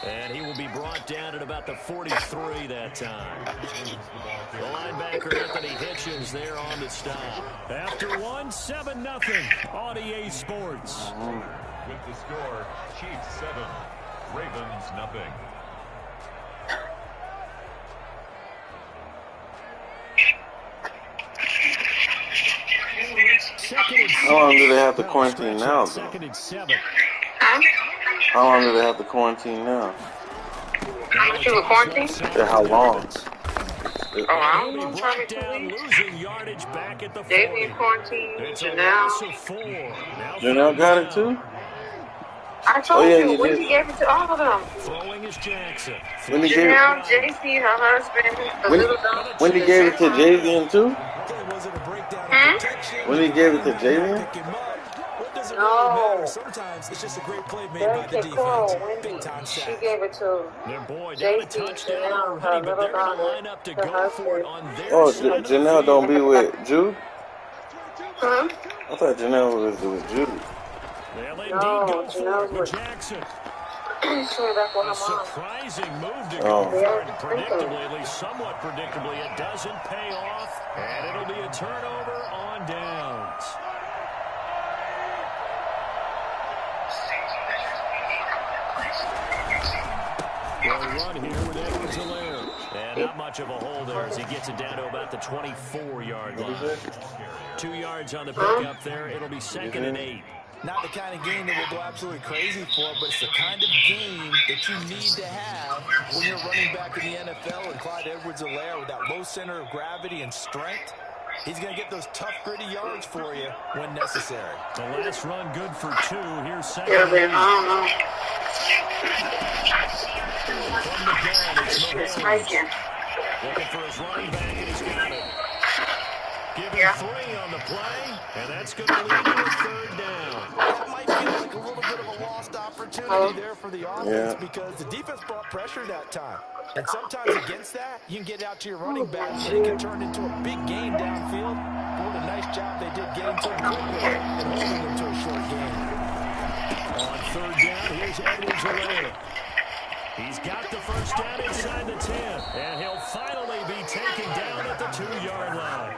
And he will be brought down at about the 43 that time. The linebacker, Anthony Hitchens, there on the stop. After one, 7-0 on EA Sports. With the score, Chiefs 7, Ravens 0. How long do they have to quarantine now, though? How long do they have to quarantine now? How much you were quarantined? Yeah, how long? Oh, I don't know, probably 2 weeks. Davey in quarantine, Janelle. Janelle got it too? I told you, Wendy gave it to all of them. Wendy Janelle, JC, her husband, the little dog. Wendy gave it to Javian too? Hmm? Wendy gave it to Javian? No. Sometimes it's just a great play made by the defense. Big time sack. She gave it to JC, Janelle, her little daughter, her husband. Oh, Janelle don't be with Jude? Huh? I thought Janelle was with Jude. No, Janelle's with Jackson. She went back with her mom. Surprising move to go for it. Predictably, at least somewhat predictably, it doesn't pay off, and it'll be a turnover on downs. Well, run here with Edwards-Helaire. And not much of a hole there as he gets it down to about the 24-yard line. 2 yards on the pickup there. It'll be 2nd and 8. Not the kind of game that we'll go absolutely crazy for, but it's the kind of game that you need to have when you're running back in the NFL. And Clyde Edwards-Helaire with that low center of gravity and strength, he's going to get those tough, gritty yards for you when necessary. The last run good for 2. Here's 2nd. Yeah, man, I don't know. From the gun, it's It's hiking. looking for his running back, and he's got it. Give him 3 on the play, and that's going to lead to a 3rd down. That might feel like a little bit of a lost opportunity there for the offense because the defense brought pressure that time. And sometimes against that, you can get out to your running back, and it can turn into a big game downfield. What a nice job they did getting to him quickly and holding him to a short game. On 3rd down, here's Edwards-Helaire. He's got the 1st down inside the 10, and he'll finally be taken down at the 2-yard line.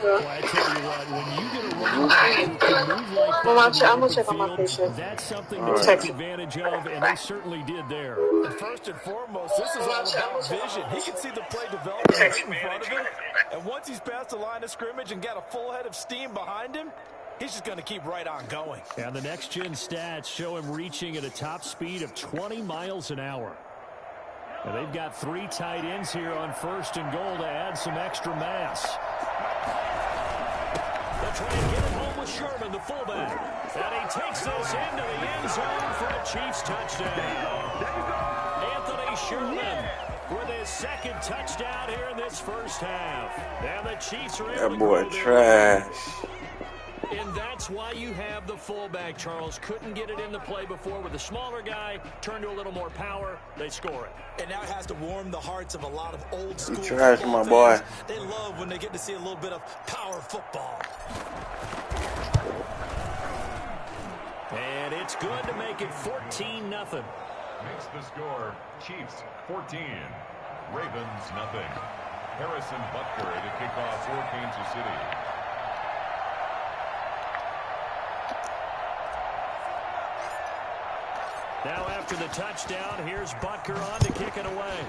Well, I tell you what, when you get a running back who can move like that, I'm going to check on my patient. That's something to take advantage of, and they certainly did there. And first and foremost, this is all about vision. He can see the play developing right in front of him, and once he's past the line of scrimmage and got a full head of steam behind him, he's just going to keep right on going. And the next-gen stats show him reaching at a top speed of 20 miles an hour. And they've got 3 tight ends here on 1st and goal to add some extra mass. They'll try and get it home with Sherman, the fullback. And he takes this into the end zone for a Chiefs touchdown. Anthony Sherman with his 2nd touchdown here in this 1st half. And the Chiefs are able that boy to trash. And that's why you have the fullback, Charles. Couldn't get it in the play before with a smaller guy. Turned to a little more power. They score it. And now it has to warm the hearts of a lot of old school trash, my boy. They love when they get to see a little bit of power football. And it's good to make it 14-0. Makes the score, Chiefs 14, Ravens 0. Harrison Butker to kick off for Kansas City. Now after the touchdown, here's Butker on to kick it away.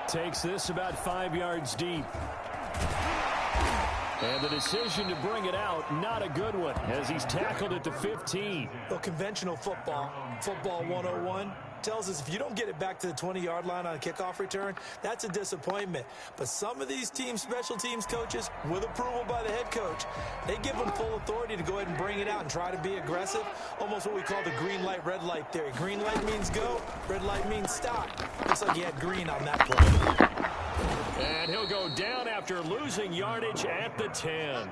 Takes this about 5 yards deep. And the decision to bring it out, not a good one, as he's tackled at the 15. Well, conventional football 101, tells us if you don't get it back to the 20-yard line on a kickoff return, that's a disappointment. But some of these teams, special teams coaches, with approval by the head coach, they give them full authority to go ahead and bring it out and try to be aggressive, almost what we call the green light, red light theory. Green light means go, red light means stop. Looks like you had green on that play. And he'll go down after losing yardage at the 10.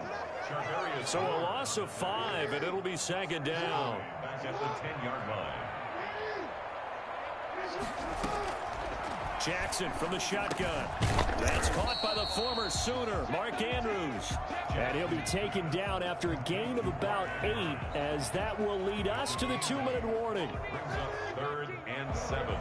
So a loss of 5, and it'll be 2nd down. Back at the 10-yard line. Jackson from the shotgun. That's caught by the former Sooner, Mark Andrews. And he'll be taken down after a gain of about 8, as that will lead us to the 2-minute warning. Brings up 3rd and 7.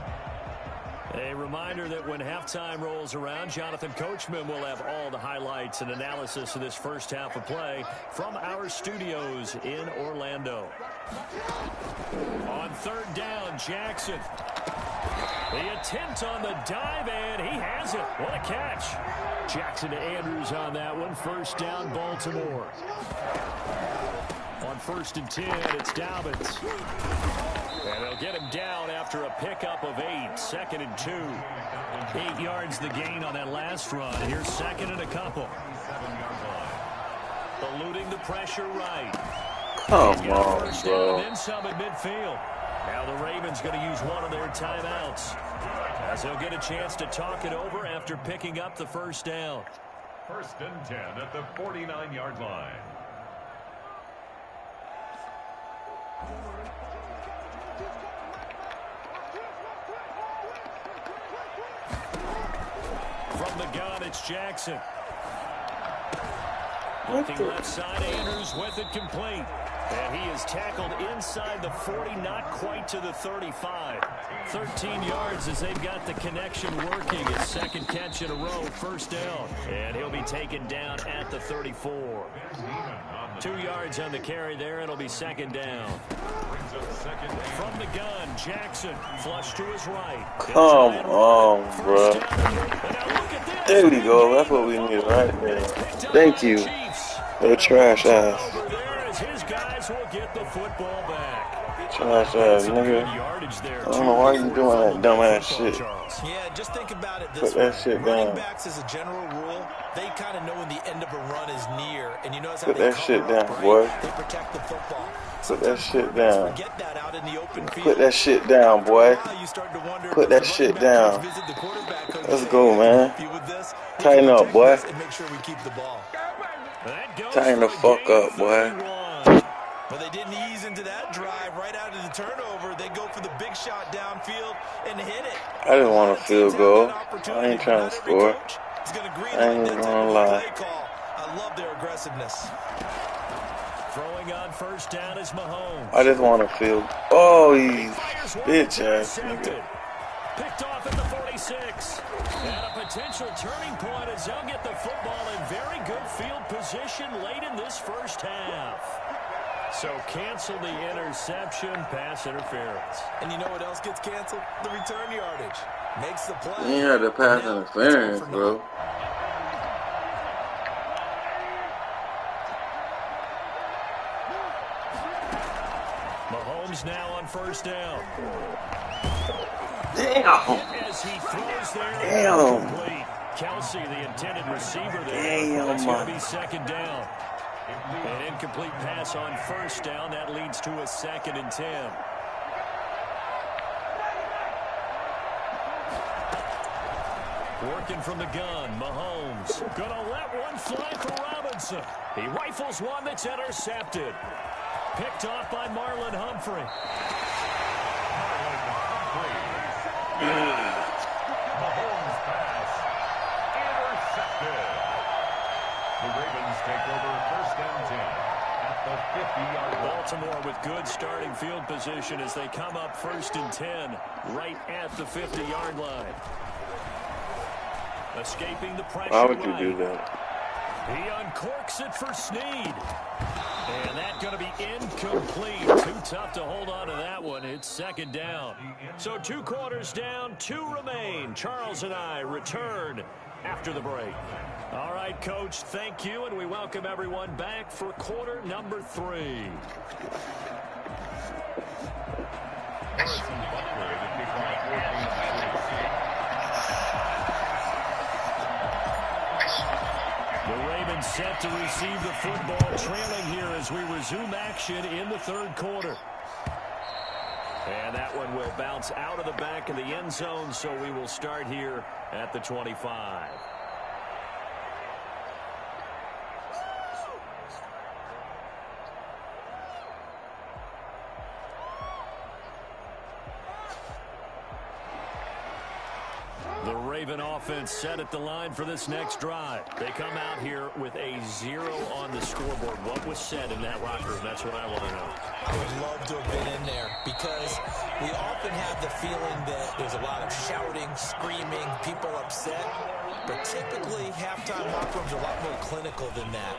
A reminder that when halftime rolls around, Jonathan Coachman will have all the highlights and analysis of this first half of play from our studios in Orlando. On 3rd down, Jackson. The attempt on the dive, and he has it. What a catch. Jackson to Andrews on that one. 1st down, Baltimore. On 1st and 10, it's Dobbins. And they'll get him down after a pickup of 8. 2nd and 2. 8 yards the gain on that last run. Here's 2nd and a couple. Eluding the pressure right. Come He's got on, first bro. down and then some at midfield. Now the Ravens going to use one of their timeouts, as they'll get a chance to talk it over after picking up the 1st down. 1st and 10 at the 49-yard line. From the gun, it's Jackson. Looking left side, Andrews with it complete. And he is tackled inside the 40, not quite to the 35. 13 yards as they've got the connection working. His 2nd catch in a row, 1st down. And he'll be taken down at the 34. 2 yards on the carry there. It'll be 2nd down. From the gun, Jackson flush to his right. Come on, bro. There we go. That's what we need right there. Thank you. Your trash ass. His guys will get the football back. Trash ass, nigga. I don't know why you doing that dumb ass shit. Yeah, just think about it this Put that shit Running down. backs, as a general rule, they kind of know when the end of a run is near, and you notice how Put they that shit cover up, down, right? boy. They protect the football. Put that Sometimes shit quarterbacks down. forget that out in the open field. Put that shit down, boy. Now you start to wonder Put if that the shit running back down. coach visit the quarterback coach and Let's say, go, "Hey, I can man. help you with this. We Tighten can up, protect boy. this and make sure we keep the ball." That goes Tighten the for a fuck gain of up, boy. 31. But they didn't ease into that drive right out of the turnover. They go for the big shot downfield and hit it. I just want a field goal. I ain't trying to score. I ain't even gonna lie. I love their aggressiveness. Throwing on 1st down is Mahomes. I just want a field. Oh, you Fires one bitch that's ass intercepted. nigga. Picked off at the 46. And a potential turning point as they'll get the football in very good field position late in this first half. So cancel the interception, pass interference. And you know what else gets canceled? The return yardage. Makes the play. You had the pass Now, interference, it's all for bro. naught. Mahomes now on 1st down. Damn. As he throws there, Damn. complete. Kelsey, the intended receiver there. Damn. It's going to be 2nd down. An incomplete pass on 1st down. That leads to a 2nd and 10. Working from the gun, Mahomes. Gonna let one fly for Robinson. He rifles one that's intercepted. Picked off by Marlon Humphrey. Mahomes pass intercepted. The Ravens take over 1st and 10 at the 50-yard line. Baltimore with good starting field position as they come up 1st and 10 right at the 50-yard line. Escaping the pressure. Why would you do that? He uncorks it for Snead. And that's going to be incomplete. Too tough to hold on to that one. It's 2nd down. So 2 quarters down, 2 remain. Charles and I return after the break. All right, Coach, thank you, and we welcome everyone back for quarter number 3. The Ravens set to receive the football, trailing here as we resume action in the 3rd quarter. And that one will bounce out of the back of the end zone, so we will start here at the 25. Raven offense set at the line for this next drive. They come out here with a 0 on the scoreboard. What was said in that locker room? That's what I want to know. I would love to have been in there because we often have the feeling that there's a lot of shouting, screaming, people upset. But typically, halftime locker rooms are a lot more clinical than that.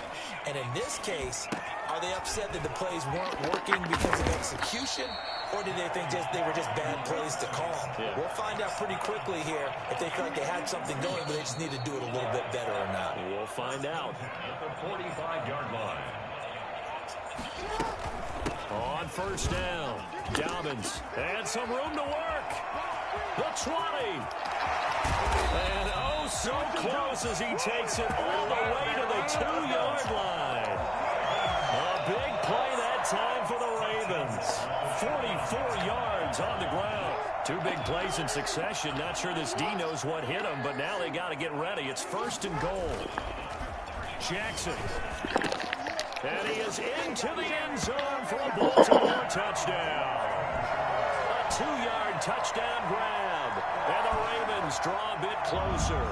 And in this case, are they upset that the plays weren't working because of execution? Or did they think they were just bad plays to call? Yeah. We'll find out pretty quickly here if they feel like they had something going, but they just need to do it a little bit better or not. We'll find out. At the 45-yard line. On first down, Dobbins, and some room to work. The 20. And oh, so close as he takes it all the way to the 2-yard line. A big play that time for the Ravens. 44 yards on the ground. 2 big plays in succession. Not sure this D knows what hit him, but now they got to get ready. It's 1st and goal. Jackson. And he is into the end zone for a Baltimore touchdown. A 2-yard touchdown grab. And the Ravens draw a bit closer.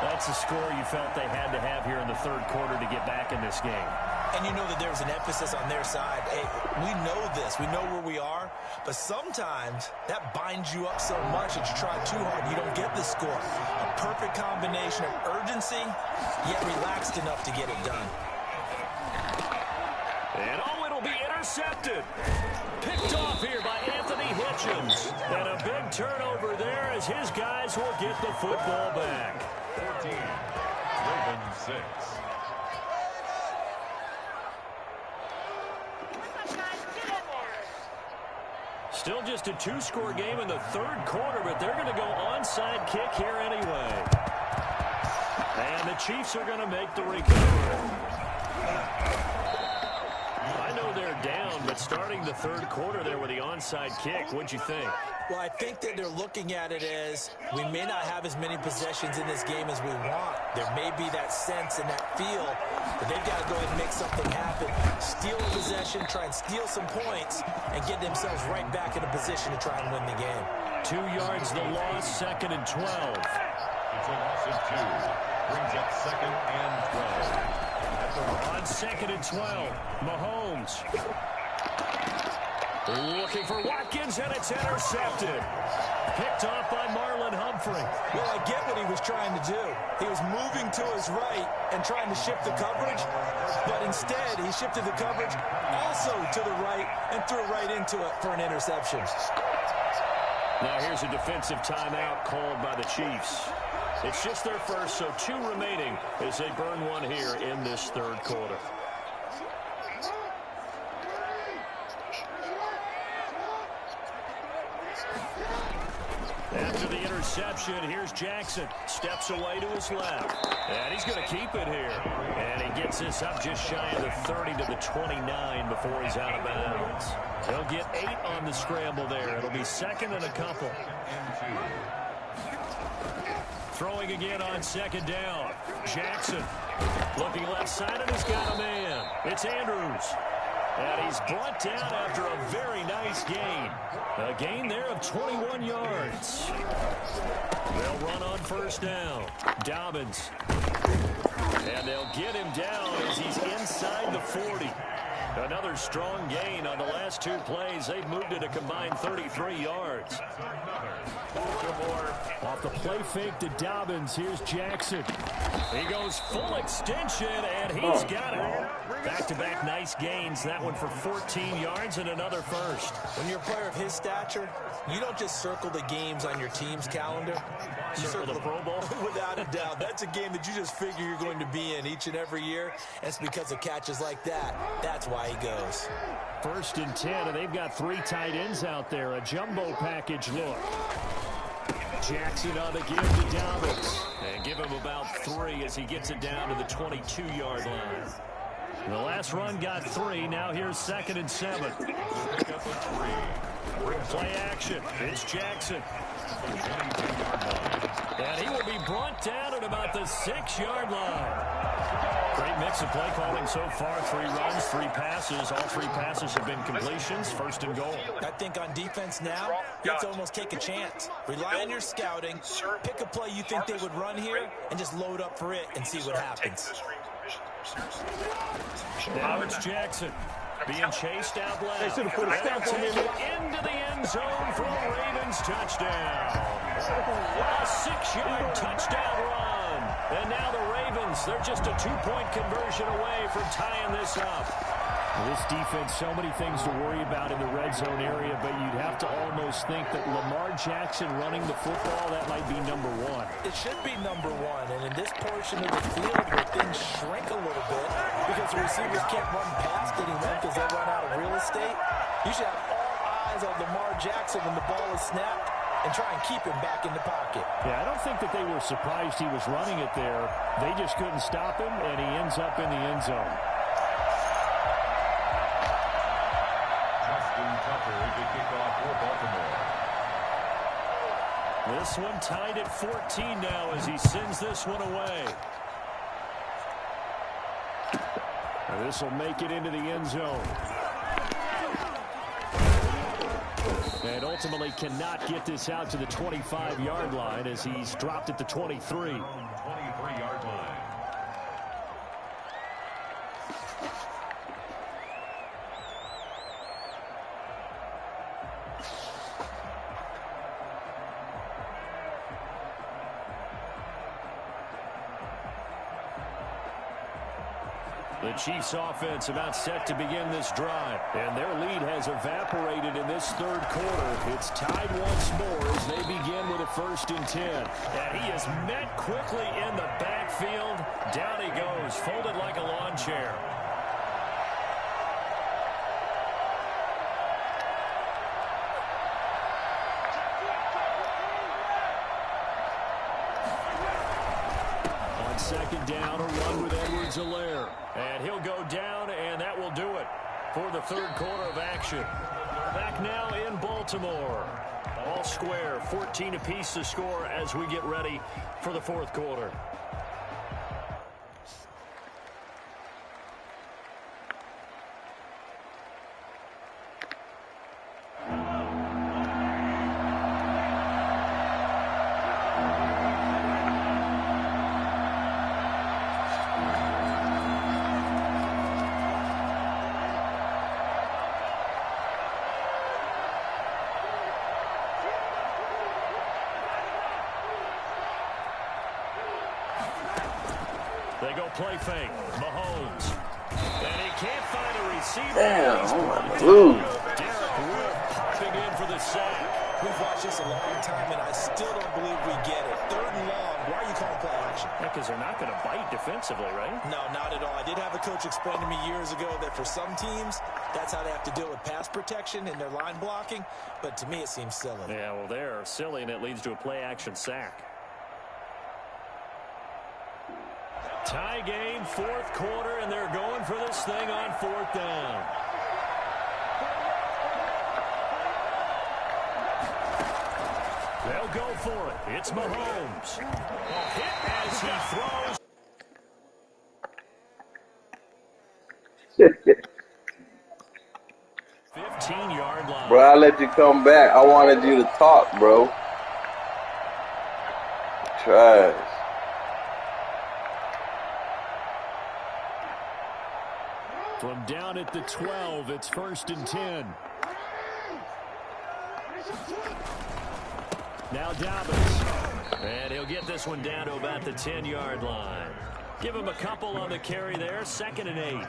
That's a score you felt they had to have here in the 3rd quarter to get back in this game. And you know that there's an emphasis on their side. Hey, we know this. We know where we are. But sometimes that binds you up so much that you try too hard. You don't get the score. A perfect combination of urgency, yet relaxed enough to get it done. And oh, it'll be intercepted. Picked off here by Anthony Hitchens. And a big turnover there as his guys will get the football back. 14, Ravens 6. Still just a 2-score game in the 3rd quarter, but they're going to go onside kick here anyway. And the Chiefs are going to make the recovery. I know they're down, but starting the 3rd quarter there with the onside kick, what'd you think? Well, I think that they're looking at it as we may not have as many possessions in this game as we want. There may be that sense and that feel that they've got to go ahead and make something happen. Steal a possession, try and steal some points, and get themselves right back in a position to try and win the game. 2 yards the loss, 2nd and 12. It's a loss of 2. Brings up 2nd and 12. On 2nd and 12, Mahomes. Looking for Watkins, and it's intercepted. Picked off by Marlon Humphrey. Well, I get what he was trying to do. He was moving to his right and trying to shift the coverage, but instead he shifted the coverage also to the right and threw right into it for an interception. Now here's a defensive timeout called by the Chiefs. It's just their first, so 2 remaining as they burn one here in this 3rd quarter. After the interception, here's Jackson. Steps away to his left. And he's going to keep it here. And he gets this up just shy of the 30 to the 29 before he's out of bounds. He'll get 8 on the scramble there. It'll be 2nd and a couple. Throwing again on 2nd down. Jackson looking left side, and he's got a man. It's Andrews. And he's brought down after a very nice gain. A gain there of 21 yards. They'll run on first down. Dobbins. And they'll get him down as he's inside the 40. Another strong gain on the last 2 plays. They've moved it a combined 33 yards. Off the play fake to Dobbins. Here's Jackson. He goes full extension, and he's got it. Back-to-back nice gains. That one for 14 yards and another first. When you're a player of his stature, you don't just circle the games on your team's calendar. You circle the Pro Bowl? Without a doubt. That's a game that you just figure you're going to be in each and every year. And it's because of catches like that. That's why he goes. 1st and 10, and they've got 3 tight ends out there. A jumbo package look. Jackson on the give to Dobbins. And give him about 3 as he gets it down to the 22-yard line. The last run got 3. Now here's 2nd and 7. Play action. It's Jackson. And he will be brought down at about the 6-yard line. Great mix of play calling so far. 3 runs, 3 passes. All 3 passes have been completions. First and goal. I think on defense now, you have to almost take a chance. Rely on your scouting. Pick a play you think they would run here and just load up for it and see what happens. Now it's Jackson. Being chased out left. They should have put a stamp on him. Into the end zone for a Ravens touchdown. A 6-yard touchdown run. And now the Ravens, they're just a 2-point conversion away from tying this up. This defense, so many things to worry about in the red zone area, but you'd have to almost think that Lamar Jackson running the football, that might be number 1. It should be number 1, and in this portion of the field where things shrink a little bit because the receivers can't run past getting them because they run out of real estate, you should have all eyes on Lamar Jackson when the ball is snapped and try and keep him back in the pocket. Yeah, I don't think that they were surprised he was running it there. They just couldn't stop him, and he ends up in the end zone. This one tied at 14 now as he sends this one away. This will make it into the end zone. And ultimately cannot get this out to the 25-yard line as he's dropped at the 23. 23-yard line. The Chiefs offense about set to begin this drive, and their lead has evaporated in this third quarter. It's tied once more as they begin with a 1st and 10. And he is met quickly in the backfield. Down he goes, folded like a lawn chair. On 2nd down, a run with Edwards-Helaire. And he'll go down, and that will do it for the 3rd quarter of action. Back now in Baltimore. All square, 14 apiece to score as we get ready for the 4th quarter. They go play fake. Mahomes. And he can't find a receiver. Damn, I'm blue. Derek Wood popping in for the sack. We've watched this a long time, and I still don't believe we get it. 3rd and long. Why are you calling play action? Because they're not going to bite defensively, right? No, not at all. I did have a coach explain to me years ago that for some teams, that's how they have to deal with pass protection and their line blocking. But to me, it seems silly. Yeah, well, they're silly, and it leads to a play action sack. Tie game, 4th quarter, and they're going for this thing on 4th down. They'll go for it. It's Mahomes. Hit as he throws. 15-yard line. Bro, I let you come back. I wanted you to talk, bro. Trash. From down at the 12, it's 1st and 10. Now Dobbins. And he'll get this one down to about the 10-yard line. Give him a couple on the carry there. 2nd and 8.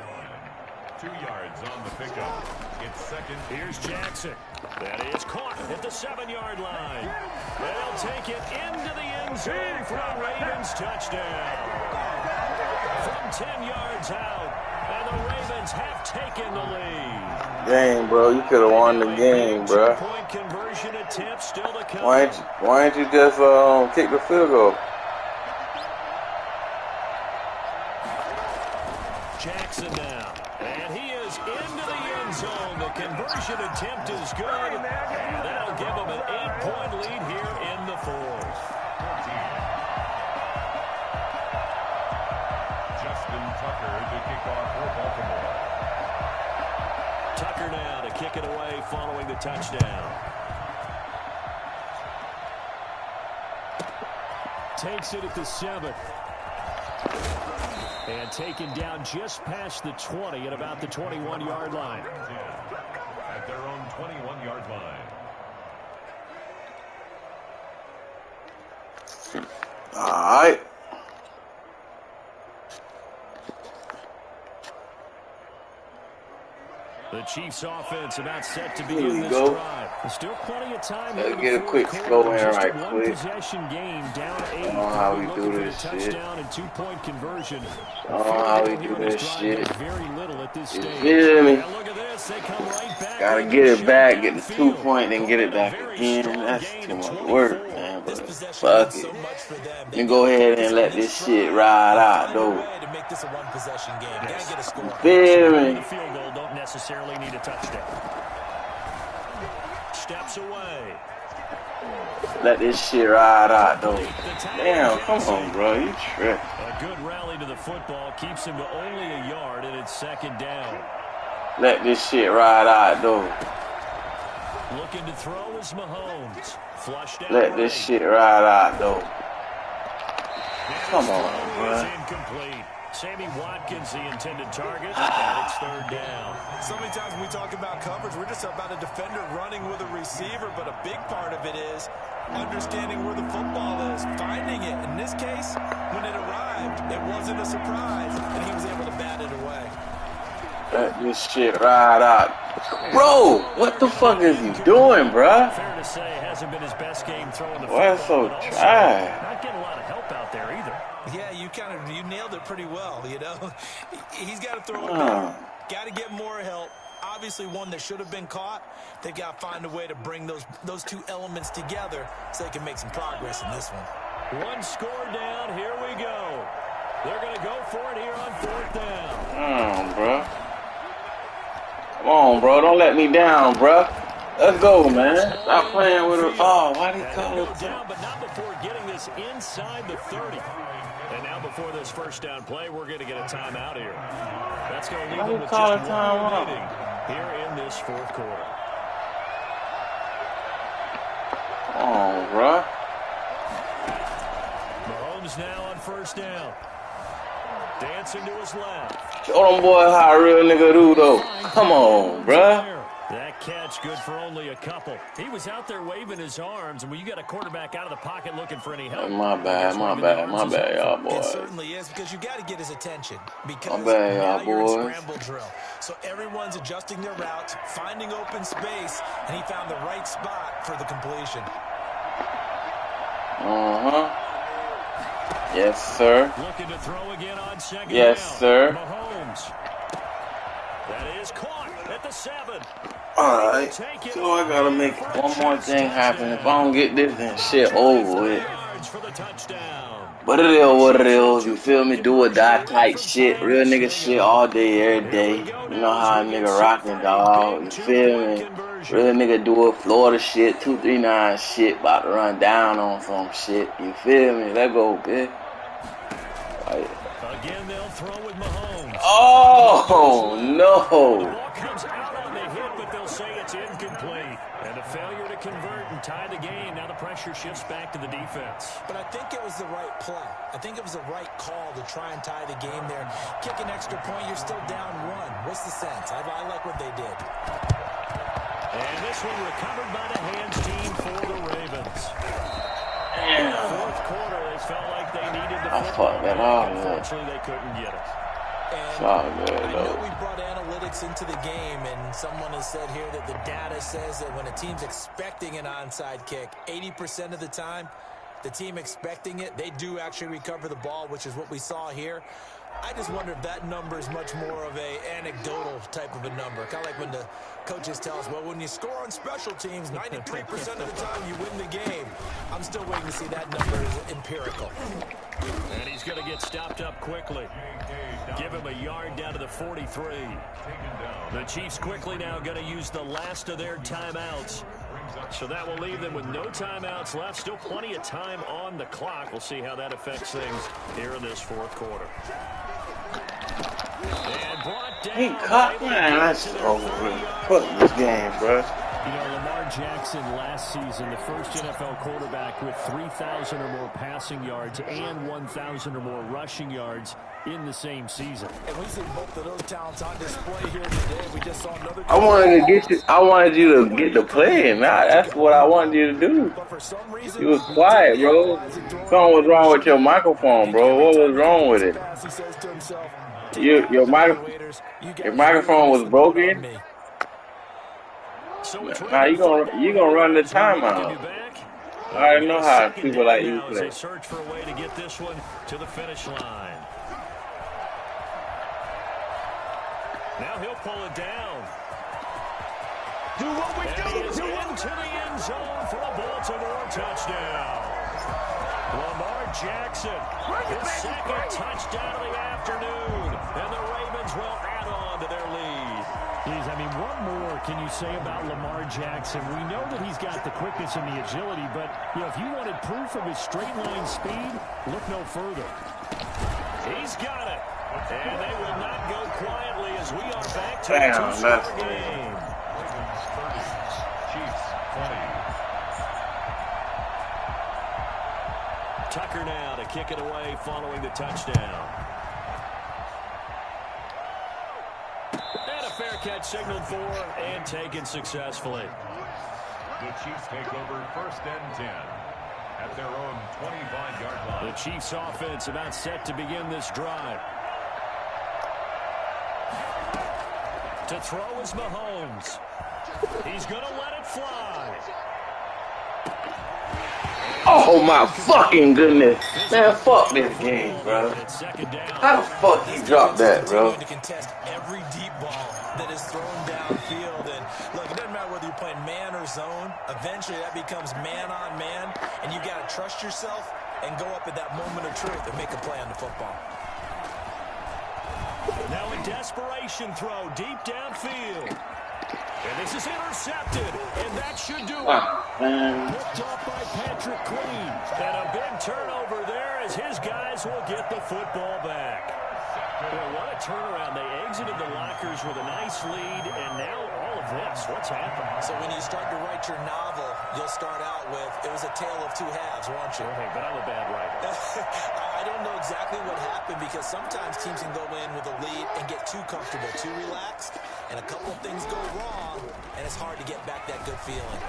2 yards on the pickup. It's 2nd. Here's Jackson. That is caught at the 7-yard line. And they'll take it into the end zone for a Ravens touchdown. From 10 yards out. And the Ravens have taken the lead. Dang, bro, you could have won the game, bro. Two-point conversion attempt still to come. Why ain't you just kick the field goal? Jackson now. And he is into the end zone. The conversion attempt is good. And that'll give him an 8-point lead here in the 4th. kick it away following the touchdown. Takes it at the 7. And taken down just past the 20 at about the 21-yard line. At their own 21-yard line. All right. The Chiefs offense about set to begin this drive. There's still plenty of time. Let's get a quick score in right quick. Possession game down 8. I don't know how we do this shit. And 2-point conversion. I don't know how we do this shit. Very little at this stage. You feel me? Look at this. They come right back. Gotta get it back, get the 2 point, then get it back again. That's too much work, man. But fuck it. Let me go ahead and let this shit ride out, though. You feel me? The field goal don't necessarily need a touchdown. Steps away. Let this shit ride out, though. Damn, come on, bro. You tripping. A good rally to the football keeps him to only a yard, and it's 2nd down. Let this shit ride out, though. Looking to throw is Mahomes. Flushed out. Let this shit ride out, though. Come on, bro. Incomplete. Sammy Watkins, the intended target, and it's 3rd down. So many times when we talk about coverage, we're just about a defender running with a receiver, but a big part of it is understanding where the football is, finding it. In this case, when it arrived, it wasn't a surprise, and he was able to bat it away. Let this shit ride out. Bro, what the fuck is he doing, bruh? Fair to say, it hasn't been his best game throwing the football. Why so dry? Not getting a lot of help out there either. Yeah, you nailed it pretty well, you know. He's got to throw it better. Got to get more help. Obviously one that should have been caught. They've got to find a way to bring those 2 elements together so they can make some progress in this one. 1 score down. Here we go. They're going to go for it here on 4th down. Bro. Come on, bro. Don't let me down, bro. Let's go, man. Stop playing with her. Oh, why did he call it down? But not before getting this inside the 30. And now before this 1st down play, we're going to get a timeout here. That's going to leave them with just 1 remaining here in this 4th quarter. Come on, bro. Mahomes now on 1st down. Dancing to his left. Show them boys how a real nigga do, though. Come on, bruh. That catch good for only a couple. He was out there waving his arms, and when you got a quarterback out of the pocket looking for any help. My bad, y'all boys. It certainly is, because you got to get his attention. Because my bad, now you're boys. in scramble drill. So everyone's adjusting their routes, finding open space, and he found the right spot for the completion. Yes, sir. Looking to throw again on 2nd down. Yes, sir. Mahomes. That is caught at the 7. Alright, so I gotta make one more thing happen. If I don't get this, then shit over with. But it is what it is, you feel me? Do or die type shit. Real nigga shit all day, every day. You know how a nigga rockin', dog. You feel me? Real nigga do it, Florida shit, 239 shit, about to run down on some shit. You feel me? Let go, bitch. Right. Again, they'll throw with Mahomes. Oh, no. The ball comes out on the hit, but they'll say it's incomplete. And a failure to convert and tie the game. Now the pressure shifts back to the defense. But I think it was the right play. I think it was the right call to try and tie the game there. Kick an extra point, you're still down 1. What's the sense? I like what they did. And this one recovered by the hands team for the Ravens. Damn. 4th quarter, they felt like they needed the I fucked that off. Unfortunately, they couldn't get it. It's all good, I know though. we brought analytics into the game, and someone has said here that the data says that when a team's expecting an onside kick, 80% of the time, the team expecting it, they do actually recover the ball, which is what we saw here. I just wonder if that number is much more of a anecdotal type of a number. Kind of like when the coaches tell us, well, when you score on special teams, 93% of the time you win the game. I'm still waiting to see that number is empirical. And he's going to get stopped up quickly. Give him a yard down to the 43. The Chiefs quickly now going to use the last of their timeouts. So that will leave them with no timeouts left. Still plenty of time on the clock. We'll see how that affects things here in this 4th quarter. And brought He caught, man. That's over. Fuck this game, bro. You know, Lamar Jackson last season, the first NFL quarterback with 3,000 or more passing yards and 1,000 or more rushing yards in the same season. And we see both of those talents on display here today. We just saw another. I wanted you to get the play, and that's what I wanted you to do. But for some reason, You was quiet, bro. Something was wrong with your microphone, bro. What was wrong with it? Your microphone was broken. Now you gonna run the timeout. I already know how people like you play. Search for a way to get this one to the finish line. Now he'll pull it down. Do what we do. Into the end zone for a Baltimore touchdown. Lamar Jackson, his second touchdown of the afternoon, and the Ravens will add on to their lead. Please, I mean, what more can you say about Lamar Jackson? We know that he's got the quickness and the agility, but you know, if you wanted proof of his straight line speed, look no further. He's got it, and they will not go quietly as we are back to the two-score game. Ravens 30, Chiefs 20. Tucker now to kick it away following the touchdown. And a fair catch signaled for and taken successfully. The Chiefs take over 1st and 10 at their own 25-yard line. The Chiefs offense about set to begin this drive. To throw is Mahomes. He's going to let it fly. Oh my fucking goodness. Man, fuck this game, bro. How the fuck he dropped that, bro? To contest every deep ball that is thrown downfield. And look, it doesn't matter whether you're playing man or zone. Eventually that becomes man on man, and you got to trust yourself and go up at that moment of truth and make a play on the football. Now a desperation throw deep downfield. And this is intercepted, and that should do it. Picked off by Patrick Queen. And a big turnover there as his guys will get the football back. Boy, what a turnaround. They exited the lockers with a nice lead, and now all of this. What's happened? So when you start to write your novel, you'll start out with, it was a tale of two halves, won't you? Okay, but I'm a bad writer. I don't know exactly what happened because sometimes teams can go in with a lead and get too comfortable, too relaxed, and a couple of things go wrong, and it's hard to get back that good feeling.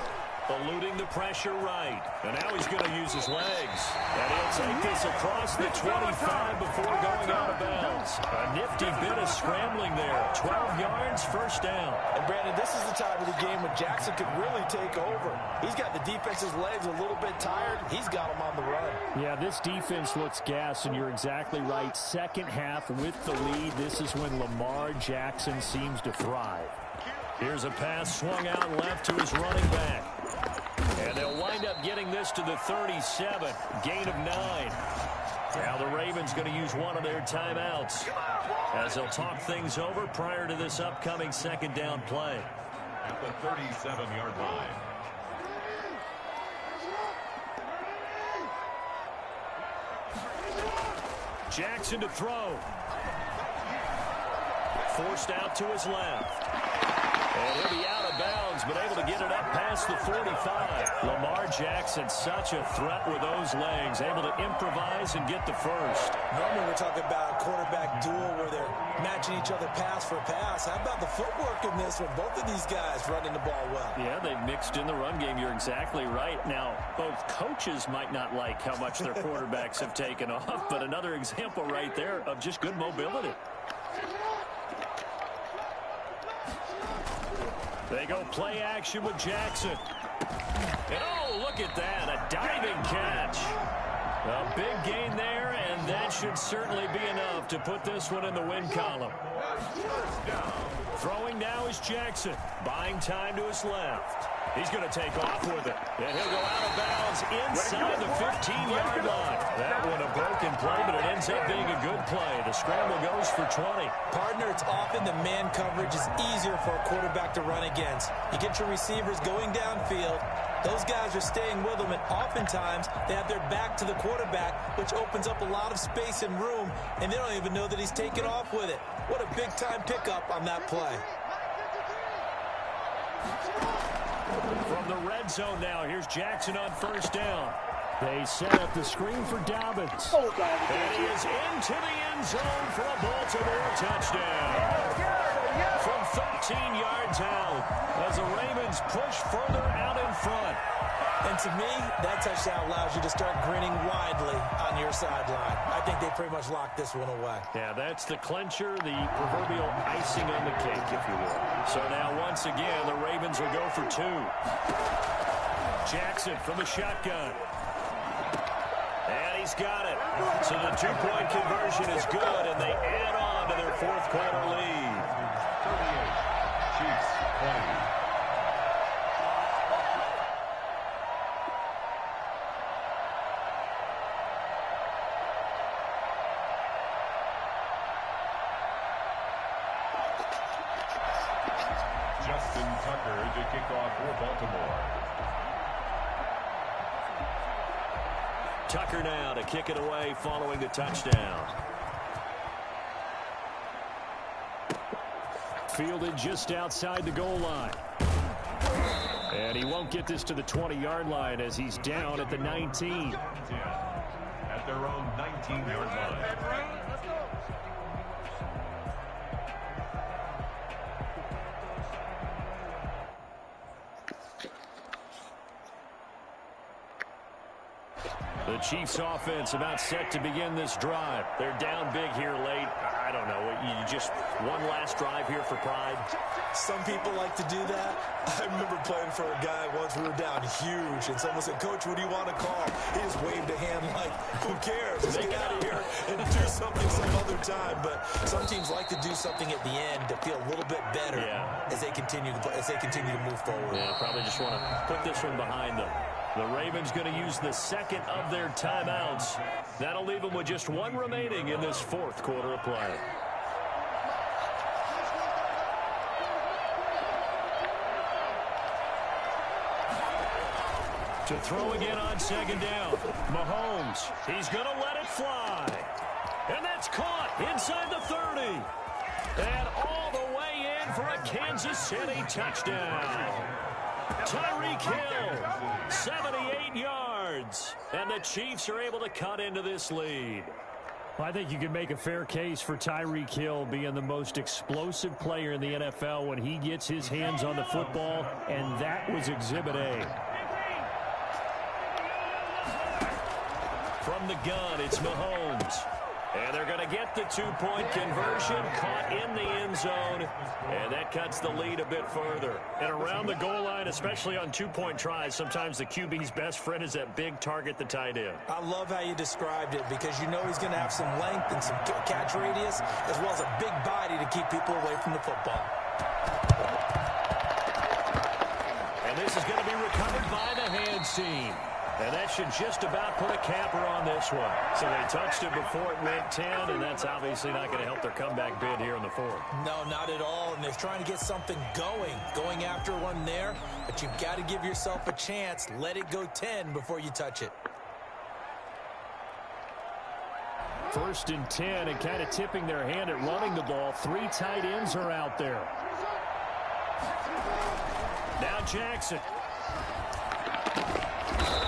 Eluding the pressure right. And now he's going to use his legs. And he'll take this across the 25 before going out of bounds. A nifty bit of scrambling there. 12 yards, first down. And Brandon, this is the time of the game when Jackson could really take over. He's got the defense's legs a little bit tired. He's got them on the run. Yeah, this defense looks gassed, and you're exactly right. Second half with the lead. This is when Lamar Jackson seems to thrive. Here's a pass swung out left to his running back. And they'll wind up getting this to the 37. Gain of 9. Now the Ravens going to use one of their timeouts as they'll talk things over prior to this upcoming second down play. At the 37-yard line. Jackson to throw. Forced out to his left. And he'll be out of bounds, but able to get it up past the 45. Lamar Jackson, such a threat with those legs, able to improvise and get the first. Normally we're talking about a quarterback duel where they're matching each other pass for pass. How about the footwork in this one? Both of these guys running the ball well. Yeah, they've mixed in the run game. You're exactly right. Now, both coaches might not like how much their quarterbacks have taken off, but another example right there of just good mobility. They go play action with Jackson. And oh, look at that, a diving catch. A big gain there, and that should certainly be enough to put this one in the win column. Throwing now is Jackson, buying time to his left. He's going to take off with it. And he'll go out of bounds inside the 15-yard line. That one a broken play, but it ends up being a good play. The scramble goes for 20. Partner, it's often the man coverage is easier for a quarterback to run against. You get your receivers going downfield. Those guys are staying with them, and oftentimes they have their back to the quarterback, which opens up a lot of space and room, and they don't even know that he's taken off with it. What a big-time pickup on that play. From the red zone now, here's Jackson on first down. They set up the screen for Dobbins. And he is into the end zone for a Baltimore touchdown. From 13 yards out, as the Ravens push further out in front. And to me, that touchdown allows you to start grinning widely on your sideline. I think they pretty much locked this one away. Yeah, that's the clincher, the proverbial icing on the cake, if you will. So now, once again, the Ravens will go for two. Jackson from the shotgun. And he's got it. So the two-point conversion is good, and they add on to their fourth quarter lead. 38, Chiefs 20. Tucker to kick off for Baltimore. Tucker now to kick it away following the touchdown. Fielded just outside the goal line. And he won't get this to the 20-yard line as he's down at the 19. At their own 19-yard line. The Chiefs offense about set to begin this drive. They're down big here late. I don't know. You just one last drive here for pride. Some people like to do that. I remember playing for a guy once. We were down huge, and someone said, "Coach, what do you want to call?" He just waved a hand like, "Who cares? Just get out of here and do something some other time." But some teams like to do something at the end to feel a little bit better as they continue to move forward. Yeah, probably just want to put this one behind them. The Ravens going to use the second of their timeouts. That'll leave them with just one remaining in this fourth quarter of play. To throw again on second down. Mahomes, he's going to let it fly. And that's caught inside the 30. And all the way in for a Kansas City touchdown. Tyreek Hill, 78 yards, and the Chiefs are able to cut into this lead. I think you can make a fair case for Tyreek Hill being the most explosive player in the NFL when he gets his hands on the football, and that was Exhibit A. From the gun, it's Mahomes. And they're going to get the two-point conversion, caught in the end zone, and that cuts the lead a bit further. And around the goal line, especially on two-point tries, sometimes the QB's best friend is that big target, the tight end. I love how you described it because you know he's going to have some length and some catch radius as well as a big body to keep people away from the football. And this is going to be recovered by the hands team. And that should just about put a capper on this one. So they touched it before it went 10, and that's obviously not going to help their comeback bid here in the fourth. No, not at all. And they're trying to get something going after one there. But you've got to give yourself a chance. Let it go 10 before you touch it. 1st and 10, and kind of tipping their hand at running the ball. 3 tight ends are out there. Now Jackson.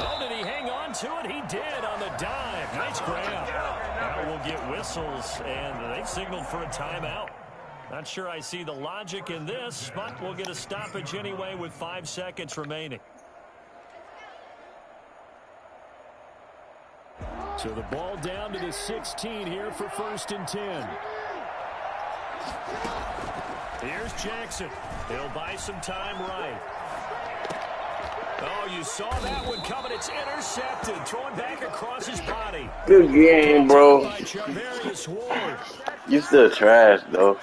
Oh, did he hang on to it? He did on the dive. Nice grab. Now we'll get whistles, and they've signaled for a timeout. Not sure I see the logic in this, but we'll get a stoppage anyway with 5 seconds remaining. So the ball down to the 16 here for 1st and 10. Here's Jackson. He'll buy some time right. Oh, you saw that one coming. It's intercepted. Throwing back across his body. Good game, bro. You still trash, though.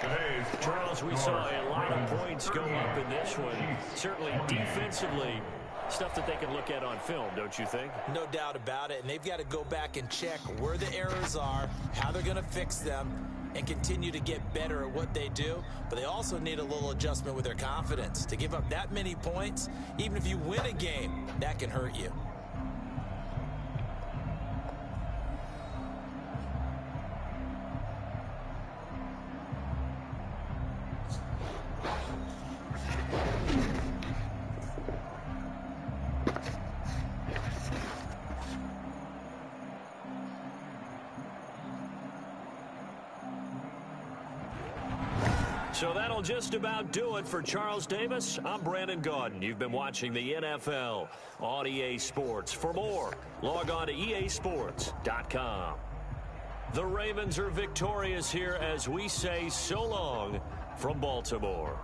Today Charles, we saw a lot of points go up in this one. Certainly defensively, stuff that they can look at on film, don't you think? No doubt about it. And they've got to go back and check where the errors are, how they're going to fix them, and continue to get better at what they do. But they also need a little adjustment with their confidence. To give up that many points, even if you win a game, that can hurt you. So that'll just about do it for Charles Davis. I'm Brandon Gaudin. You've been watching the NFL on EA Sports. For more, log on to easports.com. The Ravens are victorious here as we say so long from Baltimore.